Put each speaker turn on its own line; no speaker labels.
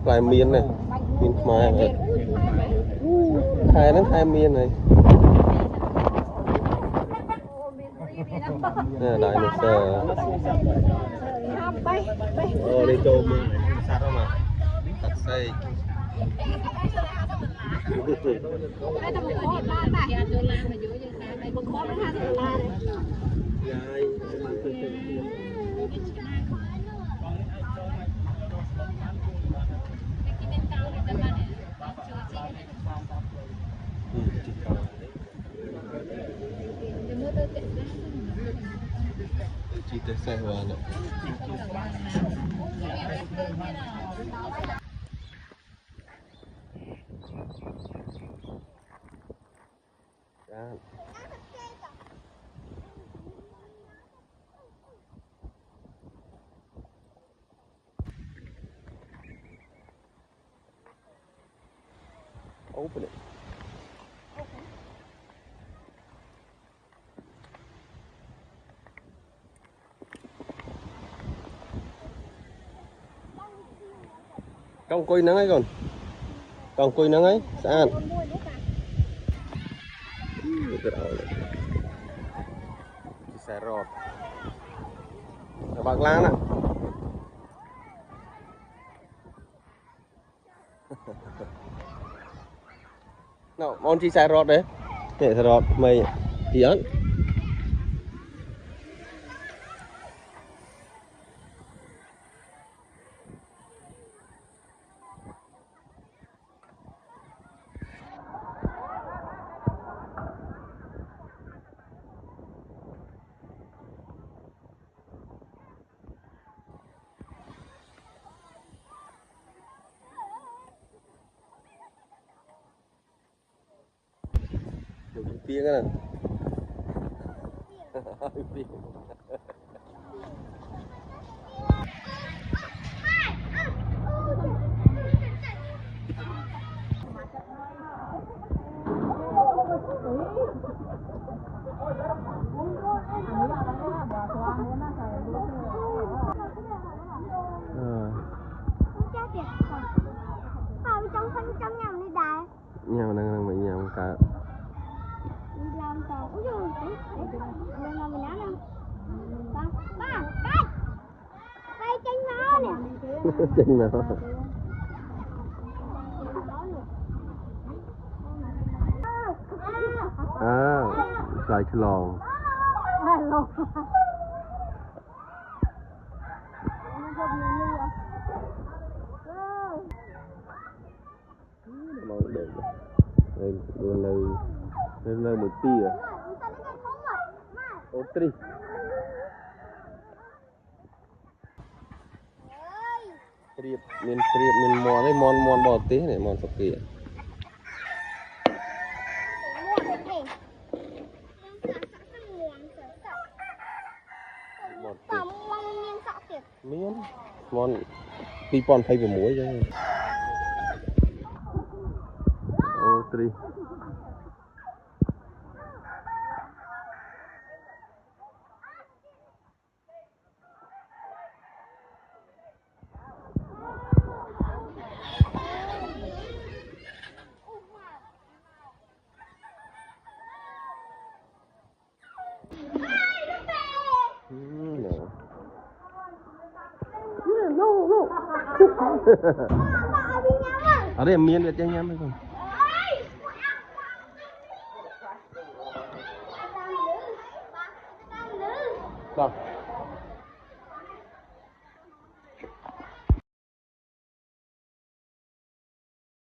Lại miên này, miên mai này, khai nó khai miên này, nè đại nó sờ, đi tôm sát đó mà, thật say. Chị tới xe hoa nữa. Open it. Con cùi nắng ấy con. Con cùi nắng ấy, sao? Xe rọt. Bạc lan ạ. Nào, món chi xe rọt đấy. Để xe rọt mày tí ấn. Tiếng cái này. Nhau đang bị nhau cả. Chinh nào lại lòn đây nơi một tia ô tri miền mòn đấy mòn bò tí này mòn sọc kia miền mòn pi pon thay vào muối chứ ô tri ở đây em miên được cho anh em hay không? Đâu?